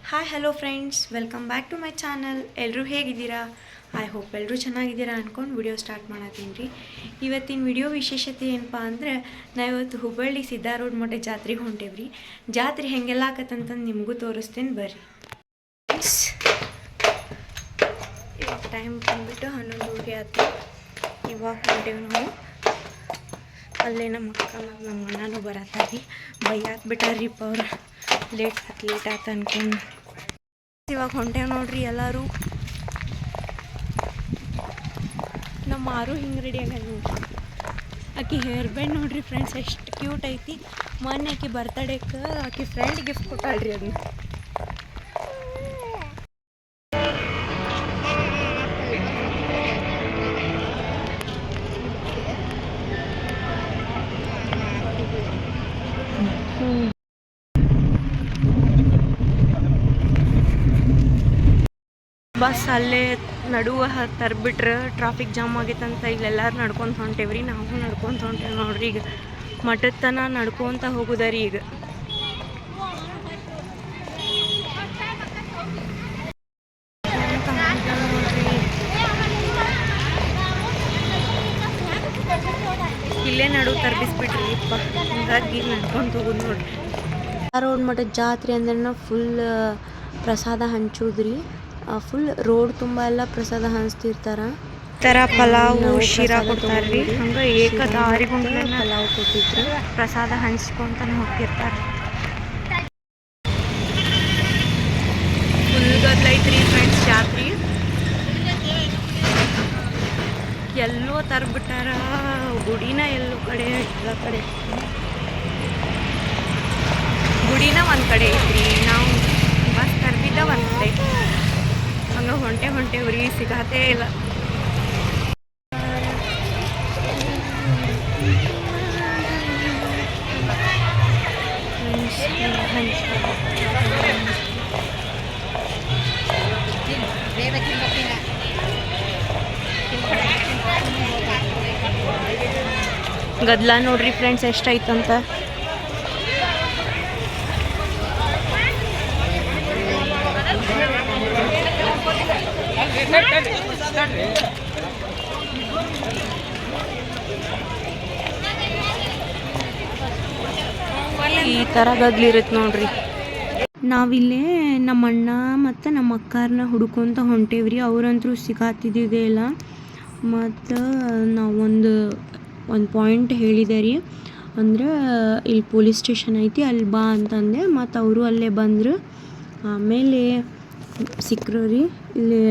Hi hello friends, welcome back to my channel. ಎಲ್ಲರೂ ಹೇಗಿದ್ದೀರಾ? I hope ಎಲ್ಲರೂ ಚೆನ್ನಾಗಿದ್ದೀರಾ ಅಂದ್ಕೊಂಡು ವಿಡಿಯೋ ಸ್ಟಾರ್ಟ್ ಮಾಡತ್ತೀನಿ ರೀ. ಇವತ್ತಿನ ವಿಡಿಯೋ ವಿಶೇಷತೆ ಏನಪ್ಪ ಅಂದರೆ, ನಾವು ಇವತ್ತು ಹುಬ್ಬಳ್ಳಿ ಸಿದ್ಧಾರೂಢ ಮಠ ಜಾತ್ರೆಗೆ ಹೊಂಟೇವ್ರಿ. ಜಾತ್ರೆ ಹೆಂಗೆಲ್ಲ ಆಕತ್ತಂತಂದು ನಿಮಗೂ ತೋರಿಸ್ತೀನಿ ಬರ್ರಿ. ಟೈಮ್ ಬಂದ್ಬಿಟ್ಟು 11 ಆಯ್ತು. ಇವಾಗ ಹೊಂಟೇವಿ ನಾವು. ಅಲ್ಲೇ ನಮ್ಮ ಅಕ್ಕ ಮತ್ತು ನಮ್ಮ ಅಣ್ಣನೂ ಬರತ್ತಾರಿ. ಬೈಯಾಕ್ ಬಿಟ್ಟಾರ್ರಿಪ್ಪ ಅವ್ರು, ಲೇಟ್ ಆಯ್ತು ಅನ್ಕೊಂಡು. ಇವಾಗ ಹೊಂಟೇವ್ ನೋಡ್ರಿ ಎಲ್ಲರೂ. ನಮ್ಮ ಮಾರು ಹಿಂಗೆ ರೆಡಿ ಆಗ್ಯಾದ ನೋಡ್ರಿ. ಆಕೆ ಹೇರ್ ಬ್ಯಾಂಡ್ ನೋಡ್ರಿ ಫ್ರೆಂಡ್ಸ್, ಎಷ್ಟು ಕ್ಯೂಟ್ ಐತಿ. ಮೊನ್ನೆ ಆಕೆ ಬರ್ತಡೇಕ್ಕೆ ಆಕೆ ಫ್ರೆಂಡ್ ಗಿಫ್ಟ್ ಕೊಟ್ಟಾಳ್ರಿ ಅದನ್ನ. ಬಸ್ ಅಲ್ಲೇ ನಡುವ ತರ್ಬಿಟ್ರೆ ಟ್ರಾಫಿಕ್ ಜಾಮ್ ಆಗೈತಂತ ಇಲ್ಲೆಲ್ಲರೂ ನಡ್ಕೊತ ಹೊಂಟೇವ್ರಿ. ನಾವು ನಡ್ಕೊತ ಹೊಂಟೇವಿ ನೋಡ್ರಿ. ಈಗ ಮಠದ ತನ ನಡ್ಕೊತ ಹೋಗುದಾರಿ. ಈಗ ಇಲ್ಲೇ ನಡು ತರ್ಬಿಸ್ಬಿಟ್ರಿ ಇಪ್ಪ. ಹಿಂಗಾಗಿ ಈಗ ನಡ್ಕೊಂಡು ಹೋಗುದು ನೋಡ್ರಿ. ರೋಡ್ ಮಠದ ಜಾತ್ರೆ ಅಂದ್ರೆ ಫುಲ್ ಪ್ರಸಾದ ಹಂಚೋದ್ರಿ. ಫುಲ್ ರೋಡ್ ತುಂಬ ಎಲ್ಲ ಪ್ರಸಾದ ಹಂಚ್ತಿರ್ತಾರ. ಥರ ಪಲಾವು ಶಿರಾ ಕೊಡ್ತಾರ್ರಿ. ಹಂಗೆ ಏಕದಾರಿಗುಂಡ್ಲೆ ಪಲಾವ್ ಕೊಟ್ಟಿದ್ರು. ಪ್ರಸಾದ ಹಂಚ್ಕೊಂತಾನೆ ಹೋಗ್ತಿರ್ತಾರೆ. ಫುಲ್ ಗದ್ಲೈತ್ರಿ ಫ್ರೆಂಡ್ಸ್ ಜಾತ್ರೆ. ಎಲ್ಲೋ ತರ್ಬಿಟ್ಟಾರ ಗುಡಿನ, ಎಲ್ಲೋ ಕಡೆ ಎಲ್ಲ ಕಡೆ. ಗುಡಿನ ಒಂದು ಕಡೆ ಐತ್ರಿ, ನಾವು ಬಸ್ ತರ್ಬಿದ್ದ ಒಂದು ಕಡೆ. ಹಂಗೆ ಹೊಂಟೇವ್ರಿ, ಸಿಗತ್ತೇ ಇಲ್ಲ. ಗದ್ಲ ನೋಡ್ರಿ ಫ್ರೆಂಡ್ಸ್ ಎಷ್ಟೈತಂತ. ಈ ಥರ ಗದ್ಲಿರುತ್ತೆ ನೋಡ್ರಿ. ನಾವಿಲ್ಲೇ ನಮ್ಮ ಅಣ್ಣ ಮತ್ತು ನಮ್ಮ ಅಕ್ಕಾರನ್ನ ಹುಡ್ಕೊಂತ ಹೊಂಟೇವ್ರಿ. ಅವ್ರಂತರೂ ಸಿಗಾತಿದ್ದಿದೆ ಇಲ್ಲ. ಮತ್ತು ನಾವು ಒಂದು ಪಾಯಿಂಟ್ ಹೇಳಿದೆ ರೀ, ಅಂದ್ರೆ ಇಲ್ಲಿ ಪೊಲೀಸ್ ಸ್ಟೇಷನ್ ಐತಿ ಅಲ್ಲಿ ಬಾ ಅಂತಂದೆ. ಮತ್ತು ಅವರು ಅಲ್ಲೇ ಬಂದರು. ಆಮೇಲೆ ಸಿಕ್ಕರು ರೀ. ಇಲ್ಲಿ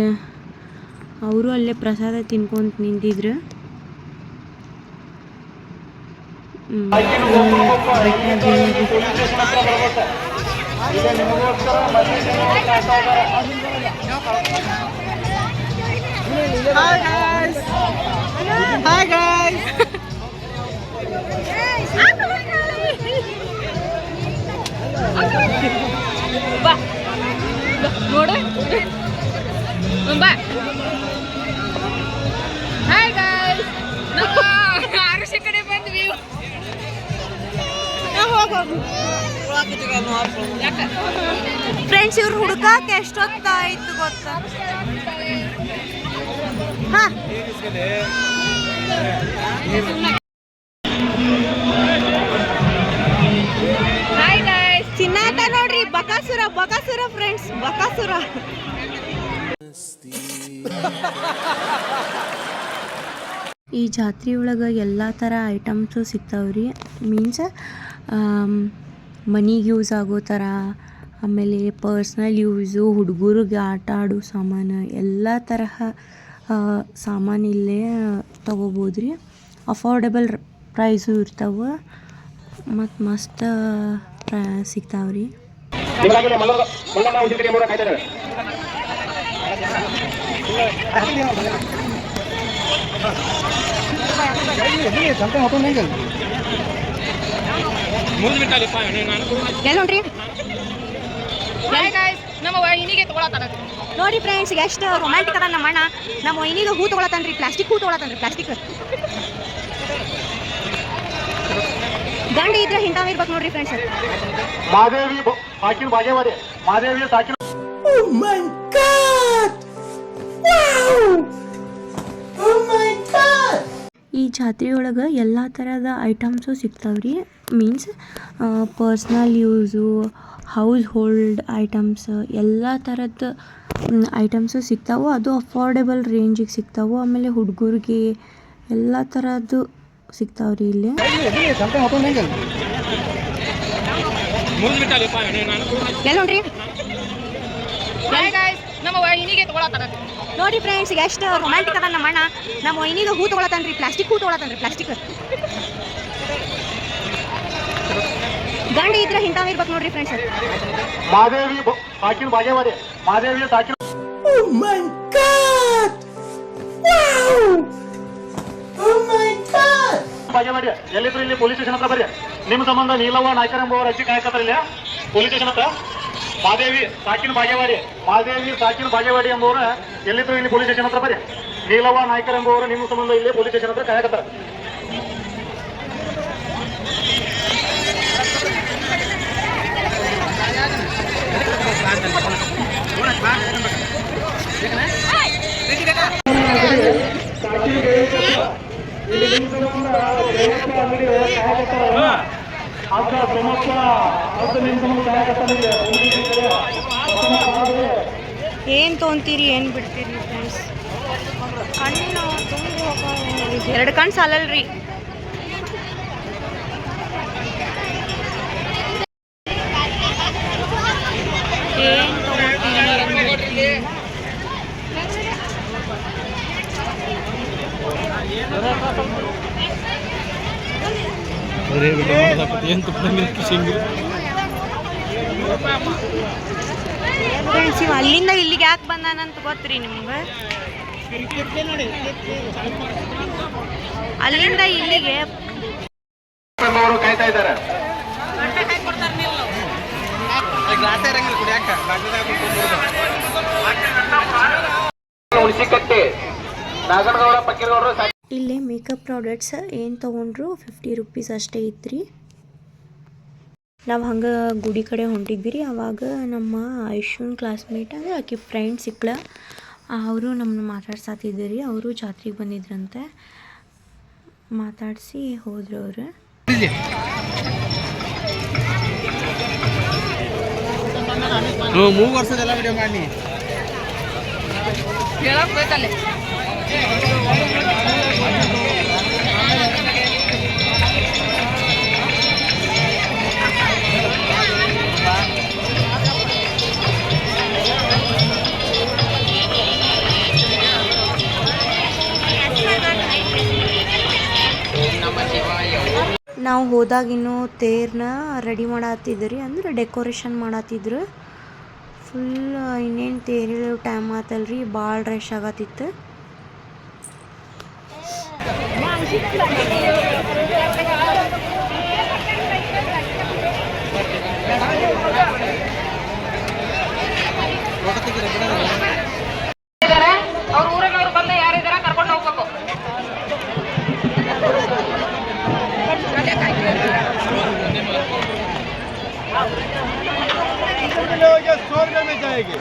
ಅವರು ಅಲ್ಲೇ ಪ್ರಸಾದ ತಿನ್ಕೊಂತ ನಿಂತಿದ್ರು. Hi guys. ಬಾ ನೋಡು ಬಾ. ಹಾಯ್ ಗಾಯ್ಸ್, ನಾವು ಆರುಷಿ ಕಡೆ ಬಂದ್ವಿ. ಫ್ರೆಂಡ್ಸ್, ಇವ್ರು ಹುಡುಕಾಕ ಎಷ್ಟೊತ್ತಾಯ್ತು ಗೊತ್ತಾ? ಹಾಂ, ಹಾಯ್ ಗಾಯ್ಸ್, ಚಿನ್ನಾಟ ನೋಡ್ರಿ. ಬಕಾಸುರ ಫ್ರೆಂಡ್ಸ್, ಬಕಾಸುರ. ಈ ಜಾತ್ರೆ ಒಳಗೆ ಎಲ್ಲ ಥರ ಐಟಮ್ಸು ಸಿಗ್ತಾವ್ರಿ. ಮೀನ್ಸ್ ಮನಿಗೆ ಯೂಸ್ ಆಗೋ ಥರ, ಆಮೇಲೆ ಪರ್ಸ್ನಲ್ ಯೂಸು, ಹುಡುಗರಿಗೆ ಆಟ ಆಡೋ ಸಾಮಾನು, ಎಲ್ಲ ತರಹ ಸಾಮಾನು ಇಲ್ಲೇ ತೊಗೋಬೋದ್ರಿ. ಅಫೋರ್ಡೆಬಲ್ ಪ್ರೈಸು ಇರ್ತಾವೆ ಮತ್ತು ಮಸ್ತ್ ಸಿಗ್ತಾವ್ರಿ. ನೋಡ್ರಿ ನಮ್ಮ ವೈನಿಗೆ ತಗೊಳತಾನ ನೋಡಿ ಫ್ರೆಂಡ್ಸ್, ಎಷ್ಟು ರೊಮ್ಯಾಂಟಿಕ್ ಅದ ನಮ್ಮ ಅಣ್ಣ. ನಮ್ಮ ವೈನಿಗೆ ಹೂ ತಗೊಳತಾನ್ರಿ, ಪ್ಲಾಸ್ಟಿಕ್ ಹೂ ತಗೊಳತಾನ್ರಿ. ಪ್ಲಾಸ್ಟಿಕ್ ಗಂಡ ಇದ್ರೆ ಹಿಂತಾವ್ ಇರ್ಬೇಕು ನೋಡ್ರಿ ಫ್ರೆಂಡ್ಸ್. ಮಾದೇವಿ ಸಾಕಿನ ಬಾಗೇವಾಡಿ ಮಾದೇವಿ ಸಾಕಿನ ಈ ಜಾತ್ರೆ ಒಳಗೆ ಎಲ್ಲ ಥರದ ಐಟಮ್ಸು ಸಿಗ್ತಾವ್ರಿ. Means personal use, household items ಎಲ್ಲ ಥರದ್ದು ಐಟಮ್ಸು ಸಿಗ್ತಾವೆ. ಅದು ಅಫೋರ್ಡೆಬಲ್ ರೇಂಜಿಗೆ ಸಿಗ್ತಾವೆ. ಆಮೇಲೆ ಹುಡುಗರಿಗೆ ಎಲ್ಲ ಥರದ್ದು ಸಿಗ್ತಾವ್ರಿ ಇಲ್ಲಿ. ನೋಡ್ರಿ ನಮ್ಮ ವೈನಿಗೆ ತಗೊಳತ್ತಾರ ನೋಡಿ ಫ್ರೆಂಡ್ಸ್, ಎಷ್ಟು ರೊಮ್ಯಾಂಟಿಕ್ ಅದ ನಮ್ಮ ಅಣ್ಣ. ನಮ್ಮ ವೈನಿಗೆ ಹೂ ತೊಗೊಳತಾನ್ರಿ, ಪ್ಲಾಸ್ಟಿಕ್ ಹೂ ತೊಗೊಳತಾನ್ರಿ. ಪ್ಲಾಸ್ಟಿಕ್ ಗಂಡ ಇದ್ರೆ ಇಂಥವ್ ಇರ್ಬೇಕು ನೋಡ್ರಿ ಫ್ರೆಂಡ್ಸ್. ಮಾದೇವಿ ಸಾಕಿನ ಬಾಗೇವಾಡಿ, ಮಾದೇವಿ ಸಾಕಿನ ಬಾಗೇವಾಡಿ ಎಲ್ಲಿದ್ರು ಇಲ್ಲಿ ಪೊಲೀಸ್ ಸ್ಟೇಷನ್ ಹತ್ರ ಬರ್ರಿ. ನಿಮ್ಮ ಸಂಬಂಧ ನೀಲವ್ವ ನಾಯ್ಕರ್ ಎಂಬುವರ ಅಜ್ಜಿ ಕಾಯಕತ್ತಾರ ಇಲ್ಲಿ ಪೊಲೀಸ್ ಸ್ಟೇಷನ್ ಹತ್ರ. ಮಾದೇವಿ ಸಾಕಿನ ಬಾಗೇವಾಡಿ, ಮಾದೇವಿ ಸಾಕಿನ ಬಾಗೇವಾಡಿ ಎಂಬುವರ ಎಲ್ಲಿದ್ರು ಇಲ್ಲಿ ಪೊಲೀಸ್ ಸ್ಟೇಷನ್ ಹತ್ರ ಬರ್ರಿ. ನೀಲವ್ವ ನಾಯ್ಕರ್ ಎಂಬುವರ ನಿಮ್ಮ ಸಂಬಂಧ ಇಲ್ಲಿ ಪೊಲೀಸ್ ಸ್ಟೇಷನ್ ಹತ್ರ ಕಾಯಕತ್ತಾರ. ಏನು ತೊಗೊಂತೀರಿ, ಏನು ಬಿಡ್ತೀರಿ ಫ್ರೆಂಡ್ಸ್? ಕಣ್ಣು ತುಂಬ ಹೋಗ, 2 ಕಣ್ಣು ಸಾಲಲ್ರಿ. ಏನು ತೊಗೊತೀರಿ, ಏನು ಬಿಡ್ತೀರಿ? ಫ್ರೆಂಡ್ಸ್, ಇವ ಅಲ್ಲಿಂದ ಇಲ್ಲಿಗೆ ಯಾಕೆ ಬಂದಾನಂತ ಗೊತ್ತ್ರಿ ನಿಮ್ಗೆ? ಅಲ್ಲಿಂದ ಇಲ್ಲಿಗೆ ಕಾಯ್ತಾ ಇದ್ದಾರೆ. ಇಲ್ಲೇ ಮೇಕಪ್ ಪ್ರಾಡಕ್ಟ್ಸ್ ಏನು ತೊಗೊಂಡ್ರು 50 ರೂಪೀಸ್ ಅಷ್ಟೇ ಇತ್ತು. ನಾವು ಹಂಗೆ ಗುಡಿ ಕಡೆ ಹೊಂಟಿದ್ವಿ ರೀ. ಆವಾಗ ನಮ್ಮ ಐಶೂನ್ ಕ್ಲಾಸ್ಮೇಟ್ ಅಂದರೆ ಆಕೆ ಫ್ರೆಂಡ್ ಸಿಕ್ಳ, ಅವರು ನಮ್ಮನ್ನ ಮಾತಾಡ್ಸಾತಿದ್ರಿ. ಅವರು ಜಾತ್ರೆಗೆ ಬಂದಿದ್ರಂತೆ, ಮಾತಾಡಿಸಿ ಹೋದ್ರು ಅವರು. ಮೂರು ವರ್ಷದೆಲ್ಲ ವಿಡಿಯೋ ಮಾಡಿ ಹೇಳಕ್ ಬೇಕಲ್ಲೇ. ನಾವು ಹೋದಾಗಿನ್ನೂ ತೇರನ್ನ ರೆಡಿ ಮಾಡತ್ತಿದ್ರಿ, ಅಂದ್ರೆ ಡೆಕೋರೇಷನ್ ಮಾಡತ್ತಿದ್ರು. ಫುಲ್ ಇನ್ನೇನು ತೇರಿಳು ಟೈಮ್ ಆತಲ್ರಿ, ಭಾಳ ರಶ್ ಆಗತ್ತಿತ್ತು. ಅವ್ರ ಊರಿನವ್ರು ಬಂದ ಯಾರಿದಾರ ಕರ್ಕೊಂಡು ಹೋಗ್ಬೇಕು. स्वर्ग में जाएगी,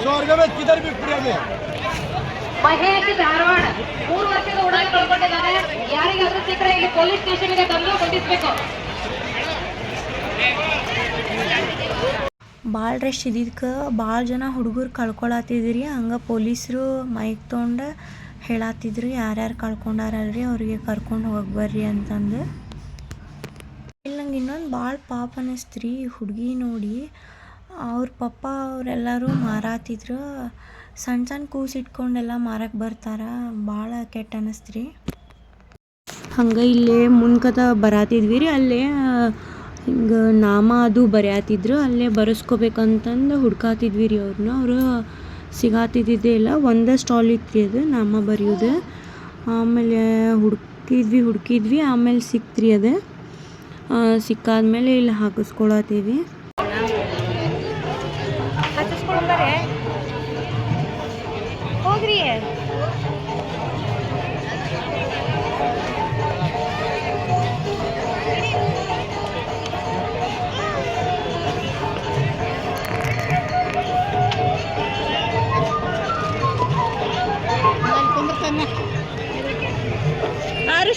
स्वर्ग में किधर भी फिरेंगे. ಮಹೇಶ್ ಧಾರವಾಡ 3 ವರ್ಷದ ಹುಡುಗ ಕಳ್ಕೊಂಡಿದ್ದಾನೆ. ಯಾರಿಗಾದ್ರೂ ಸಿಕ್ಕರೆ ಇಲ್ಲಿ ಪೊಲೀಸ್ ಸ್ಟೇಷನ್ಗೆ ತಂದು ಬಂಧಿಸಬೇಕು. ಭಾಳ ರಶ್ ಇದ್ದಿದ್ದಕ್ಕೆ ಭಾಳ ಜನ ಹುಡುಗರು ಕಳ್ಕೊಳತ್ತಿದ್ರಿ. ಹಂಗೆ ಪೊಲೀಸರು ಮೈಕ್ ತೊಗೊಂಡು ಹೇಳತ್ತಿದ್ರು, ಯಾರ್ಯಾರು ಕಳ್ಕೊಂಡಾರಲ್ರಿ ಅವ್ರಿಗೆ ಕರ್ಕೊಂಡು ಹೋಗಿ ಬರ್ರಿ ಅಂತಂದು. ಇಲ್ಲಿ ನಂಗೆ ಇನ್ನೊಂದು ಭಾಳ ಪಾಪ ಅನ್ನಿಸ್ತ್ರಿ ಹುಡುಗಿ ನೋಡಿ. ಅವ್ರ ಪಪ್ಪ ಅವರೆಲ್ಲರೂ ಮಾರಾತಿದ್ರು. ಸಣ್ಣ ಸಣ್ಣ ಕೂಸಿಟ್ಕೊಂಡೆಲ್ಲ ಮಾರಕ್ಕೆ ಬರ್ತಾರ. ಭಾಳ ಕೆಟ್ಟ ಅನ್ನಿಸ್ತ್ರಿ. ಹಂಗೆ ಇಲ್ಲೇ ಮುನ್ಕತ ಬರಾತಿದ್ವಿ ರೀ. ಅಲ್ಲೇ ಹಿಂಗೆ ನಾಮ ಅದು ಬರೆಯತ್ತಿದ್ರು. ಅಲ್ಲೇ ಬರೆಸ್ಕೋಬೇಕಂತಂದು ಹುಡ್ಕಾತಿದ್ವಿ ರೀ ಅವ್ರನ್ನ. ಅವರು ಸಿಗಾತಿದ್ದೇ ಇಲ್ಲ. ಒಂದೇ ಸ್ಟಾಲ್ ಇತ್ತು ಅದು ನಾಮ ಬರೆಯೋದು. ಆಮೇಲೆ ಹುಡುಕಿದ್ವಿ ಆಮೇಲೆ ಸಿಕ್ತ್ರಿ ಅದು. ಸಿಕ್ಕಾದ್ಮೇಲೆ ಇಲ್ಲಿ ಹಾಕಿಸ್ಕೊಳತ್ತೀವಿ. ಹೋಗ್ರಿ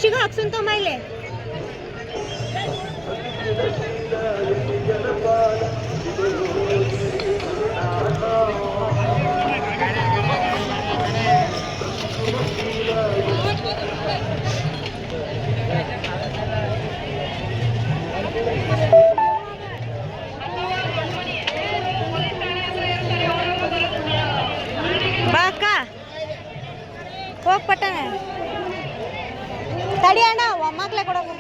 ಋಷಿಗ ಹಾಕ್ಸಂತ ಮೇಲೆ ಬಾಕ ಹೋಗ್ ಪಟ್ಟಣ ತಡಿ ಅಣ್ಣ ಒಮ್ಮಕ್ಲೆ ಕೊಡೋದು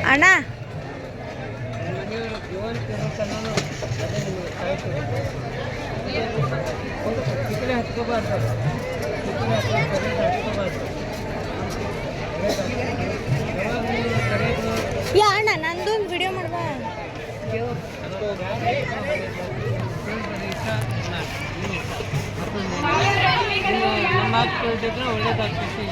ಅಣ್ಣ ಯಾ ಅಣ್ಣ ನಂದೊಂದು ವಿಡಿಯೋ ಮಾಡುವ ಒಳ್ಳೇದಾಗ್ತೈತಿ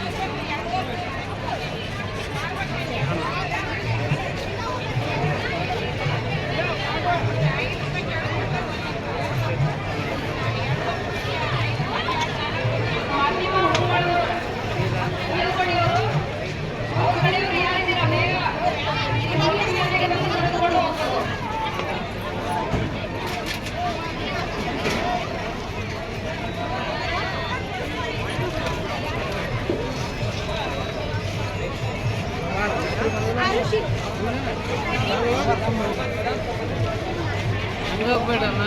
ಹೋಗ್ಬೇಡಮ್ಮ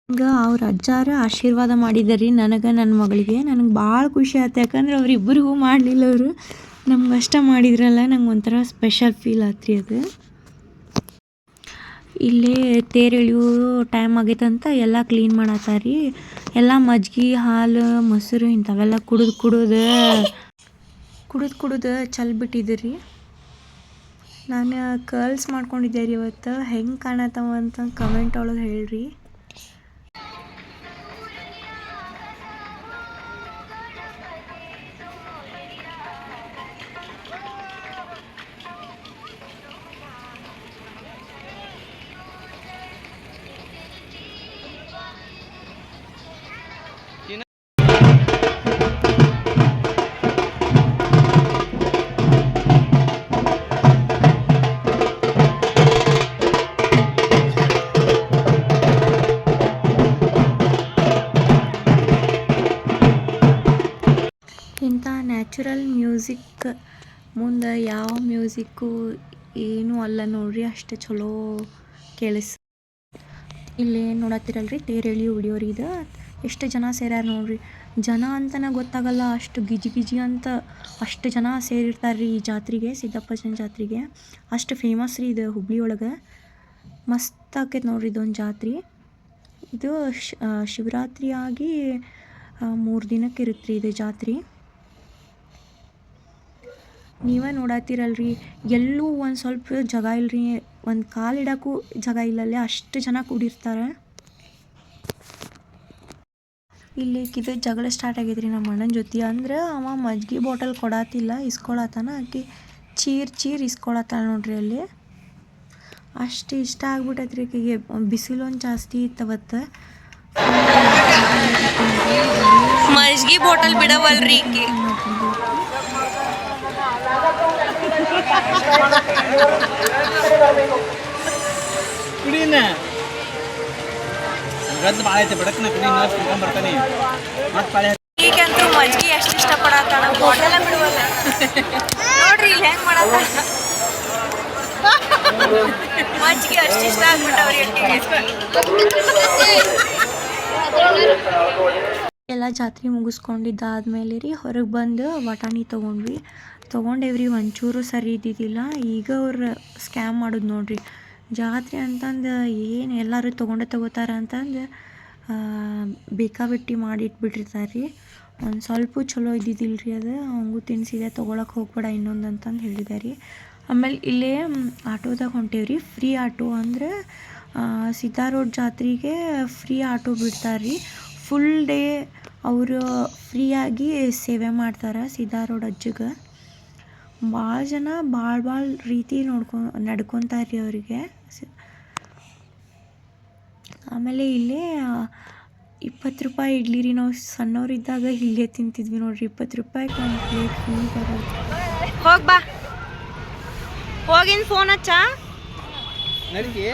ಈಗ ಅವ್ರ ಅಜ್ಜಾರ ಆಶೀರ್ವಾದ ಮಾಡಿದಾರೆ ರೀ ನನಗೆ ನನ್ನ ಮಗಳಿಗೆ ನನಗೆ ಭಾಳ ಖುಷಿ ಆಯ್ತು ಯಾಕಂದ್ರೆ ಅವ್ರಿಬ್ಬರಿಗೂ ಮಾಡಲಿಲ್ಲ ಅವರು ನಮ್ಗೆ ಅಷ್ಟ ಮಾಡಿದ್ರಲ್ಲ ನಂಗೆ ಒಂಥರ ಸ್ಪೆಷಲ್ ಫೀಲ್ ಆಯ್ತು ರೀ ಅದು ಇಲ್ಲೇ ತೇರು ಎಳೆಯೋ ಟೈಮ್ ಆಗೈತಂತ ಎಲ್ಲ ಕ್ಲೀನ್ ಮಾಡತ್ತಾರ ರೀ ಎಲ್ಲ ಮಜ್ಜಿಗೆ ಹಾಲು ಮೊಸರು ಇಂಥವೆಲ್ಲ ಕುಡಿದು ಚಲ್ಬಿಟ್ಟಿದ್ರಿ ನಾನು ಕರ್ಲ್ಸ್ ಮಾಡ್ಕೊಂಡಿದ್ದೆ ರೀ ಇವತ್ತು ಹೆಂಗೆ ಕಾಣತ್ತವ ಅಂತ ಕಮೆಂಟ್ ಒಳಗೆ ಹೇಳ್ರಿ ಇಂಥ ನ್ಯಾಚುರಲ್ ಮ್ಯೂಸಿಕ್ ಮುಂದೆ ಯಾವ ಮ್ಯೂಸಿಕ್ಕು ಏನೂ ಅಲ್ಲ ನೋಡ್ರಿ ಅಷ್ಟು ಚಲೋ ಕೇಳಿಸ್ ಇಲ್ಲಿ ನೋಡತ್ತಿರಲ್ರಿ ತೇರೆಳಿ ಹೊಡಿಯೋರಿ ಇದು ಎಷ್ಟು ಜನ ಸೇರ್ಯಾರ ನೋಡ್ರಿ ಜನ ಅಂತನೇ ಗೊತ್ತಾಗಲ್ಲ ಅಷ್ಟು ಗಿಜಿ ಅಂತ ಅಷ್ಟು ಜನ ಸೇರಿರ್ತಾರೆ ರೀ ಈ ಜಾತ್ರೆಗೆ ಸಿದ್ದಪ್ಪನ ಜಾತ್ರೆಗೆ ಅಷ್ಟು ಫೇಮಸ್ ರೀ ಇದು ಹುಬ್ಳಿ ಒಳಗೆ ಮಸ್ತ್ ಆಕೈತೆ ನೋಡ್ರಿ ಇದೊಂದು ಜಾತ್ರೆ ಇದು ಶಿವರಾತ್ರಿ ಆಗಿ 3 ದಿನಕ್ಕೆ ಇರುತ್ತೆ ರೀ ಇದು ಜಾತ್ರೆ ನೀವೇ ನೋಡತ್ತೀರಲ್ರಿ ಎಲ್ಲೂ ಒಂದು ಸ್ವಲ್ಪ ಜಾಗ ಇಲ್ಲರಿ ಒಂದು ಕಾಲಿಡಕ್ಕೂ ಜಾಗ ಇಲ್ಲಲ್ಲೇ ಅಷ್ಟು ಜನ ಕೂಡಿರ್ತಾರೆ ಇಲ್ಲಿ ಇದು ಜಗಳ ಸ್ಟಾರ್ಟ್ ಆಗೈತೆ ರೀ ನಮ್ಮ ಅಣ್ಣನ ಜೊತೆ ಅಂದ್ರೆ ಅವ ಮಜ್ಜಿಗೆ ಬಾಟಲ್ ಕೊಡತ್ತಿಲ್ಲ ಇಸ್ಕೊಳತ್ತಾನ ಆಕೆ ಚೀರ್ ಇಸ್ಕೊಳತ್ತಾಳ ನೋಡ್ರಿ ಅಲ್ಲಿ ಅಷ್ಟು ಇಷ್ಟ ಆಗ್ಬಿಟ್ಟೈತೆ ರೀ ಆಕೆಗೆ ಬಿಸಿಲು ಒಂದು ಜಾಸ್ತಿ ಇತ್ತವತ್ತು ಮಜ್ಜಿಗೆ ಬಾಟಲ್ ಬಿಡವಲ್ರಿ ಈಕೆ ಕುಡಿನ ಗದ್ದು ಭಾಳ ಐತೆ ಬಿಡಕ್ನ ಕುಡಿ ಬರ್ತಾನೆ ಮತ್ತೆ ಪಾಳೆ ಈಗಂತೂ ಮಜ್ಜಿಗೆ ಎಷ್ಟು ಇಷ್ಟಪಡತ್ತಾಳ ಬಾಟಲ ಬಿಡುವಲ್ಲ ನೋಡ್ರಿ ಇಲ್ಲಿ ಹೆಂಗ್ ಮಾಡತ್ತ ಮಜ್ಜಿಗೆ ಅಷ್ಟು ಇಷ್ಟ ಆಗ್ಬಿಟ್ಟವ್ರಿ ಎಲ್ಲ ಜಾತ್ರೆ ಮುಗಿಸ್ಕೊಂಡಿದ್ದಾದ್ಮೇಲೆ ರೀ ಹೊರಗೆ ಬಂದು ಬಟಾಣಿ ತೊಗೊಂಡೇವ್ರಿ ಒಂಚೂರು ಸರಿ ಇದ್ದಿದ್ದಿಲ್ಲ ಈಗ ಅವ್ರು ಸ್ಕ್ಯಾಮ್ ಮಾಡೋದು ನೋಡ್ರಿ ಜಾತ್ರೆ ಅಂತಂದು ಏನು ಎಲ್ಲರೂ ತೊಗೋತಾರ ಅಂತಂದು ಬೇಕಾಬಿಟ್ಟಿ ಮಾಡಿ ಇಟ್ಬಿಟ್ಟಿರ್ತಾರೆ ರೀ. ಒಂದು ಸ್ವಲ್ಪ ಚಲೋ ಇದ್ದಿದ್ದಿಲ್ಲ ರೀ ಅದು, ಅವಂಗೂ ತಿನ್ಸಿದೆ ತೊಗೊಳಕ್ಕೆ ಹೋಗ್ಬೇಡ ಇನ್ನೊಂದು ಅಂತಂದು ಹೇಳಿದ್ದಾರೆ ರೀ. ಆಮೇಲೆ ಇಲ್ಲೇ ಆಟೋದಾಗ ಹೊಂಟೇವ್ರಿ, ಫ್ರೀ ಆಟೋ ಅಂದ್ರೆ ಸಿದ್ಧಾ ರೋಡ್ ಜಾತ್ರೆಗೆ ಫ್ರೀ ಆಟೋ ಬಿಡ್ತಾರೆ ರೀ. ಫುಲ್ ಡೇ ಅವರು ಫ್ರೀಯಾಗಿ ಸೇವೆ ಮಾಡ್ತಾರೆ ಸಿದ್ಧಾ ರೋಡ್ ಅಜ್ಜಗೆ. ಭಾಳ ಜನ ಭಾಳ ರೀತಿ ನಡ್ಕೊತಾರೆ ರೀ ಅವರಿಗೆ. ಆಮೇಲೆ ಇಲ್ಲೇ 20 ರೂಪಾಯಿ ಇಡ್ಲಿ ರೀ. ನಾವು ಸಣ್ಣವರಿದ್ದಾಗ ಇಲ್ಲೇ ತಿಂತಿದ್ವಿ ನೋಡ್ರಿ, 20 ರೂಪಾಯಿಗೆ ಒಂದು ಪ್ಲೇಟ್ ಫುಲ್ ಬರೋದು. ಹೋಗಿ ಬಾ, ಹೋಗಿನ ಫೋನ್ ಹಚ್ಚ. ನಡಿಗೆ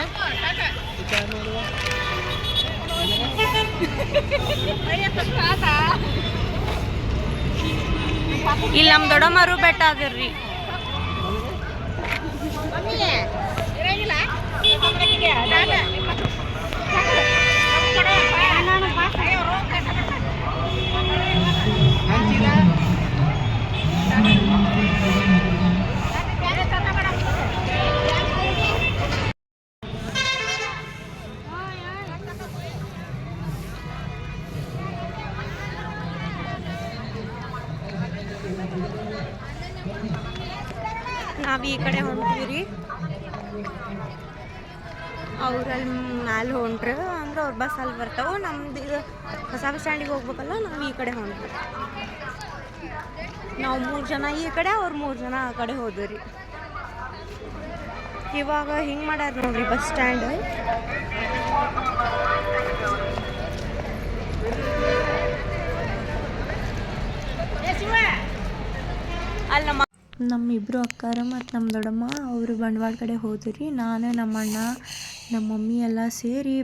ಇಲ್ಲಿ ನಮ್ಮ ದೊಡ್ಡಮ್ಮರು ಬೆಟ್ಟ ಆಗಿರ್ರಿ. ನಾವು ಈ ಕಡೆ ಹೊಂಟ್ವಿ ರೀ, ಅವ್ರಲ್ಲಿ ಮ್ಯಾಲೆ ಹೊಂಟ್ರೆ ಅಂದ್ರೆ ಅವ್ರ ಬಸ್ ಅಲ್ಲಿ ಬರ್ತಾವೆ. ನಮ್ದು ಇದು ಹೊಸ ಬಸ್ ಸ್ಟ್ಯಾಂಡಿಗೆ ಹೋಗ್ಬೇಕಲ್ಲ, ನಾವು ಈ ಕಡೆ ಹೊಂಟ್ವಿ. ನಾವು 3 ಜನ ಈ ಕಡೆ, ಅವ್ರು 3 ಜನ ಆ ಕಡೆ ಹೋದ್ವಿ ರೀ. ಇವಾಗ ಹಿಂಗೆ ಮಾಡ್ಯಾರ ನೋಡ್ರಿ ಬಸ್ ಸ್ಟ್ಯಾಂಡ್. ಅಲ್ಲಿ ನಮ್ಮಿಬ್ಬರು ಅಕ್ಕಾರ ಮತ್ತು ನಮ್ಮ ದೊಡ್ಡಮ್ಮ ಅವರು ಬಂಡವಾಳ ಕಡೆ ಹೋದ್ರಿ. ನಾನು ನಮ್ಮ ಅಣ್ಣ ನಮ್ಮ ಮಮ್ಮಿ ಎಲ್ಲ ಸೇರಿ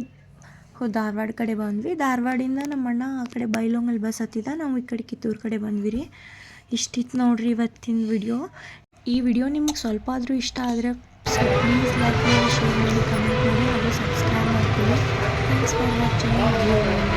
ಧಾರವಾಡ ಕಡೆ ಬಂದ್ವಿ. ಧಾರವಾಡಿಂದ ನಮ್ಮ ಅಣ್ಣ ಆ ಕಡೆ ಬೈಲೊಂಗಲ್ಲಿ ಬಸ್ ಹತ್ತಿದ, ನಾವು ಈ ಕಡೆ ಕಿತ್ತೂರು ಕಡೆ ಬಂದ್ವಿ ರೀ. ಇಷ್ಟಿತ್ತು ನೋಡ್ರಿ ಇವತ್ತಿನ ವಿಡಿಯೋ. ಈ ವಿಡಿಯೋ ನಿಮ್ಗೆ ಸ್ವಲ್ಪ ಆದರೂ ಇಷ್ಟ ಆದರೆ ಪ್ಲೀಸ್ ಲೈಕ್ ಮಾಡಿ, ಶೇರ್ ಮಾಡಿ, ಕಮೆಂಟ್ ಮಾಡಿ, ಹಾಗೂ ಸಬ್ಸ್ಕ್ರೈಬ್ ಮಾಡ್ತೀವಿ. Thanks for watching.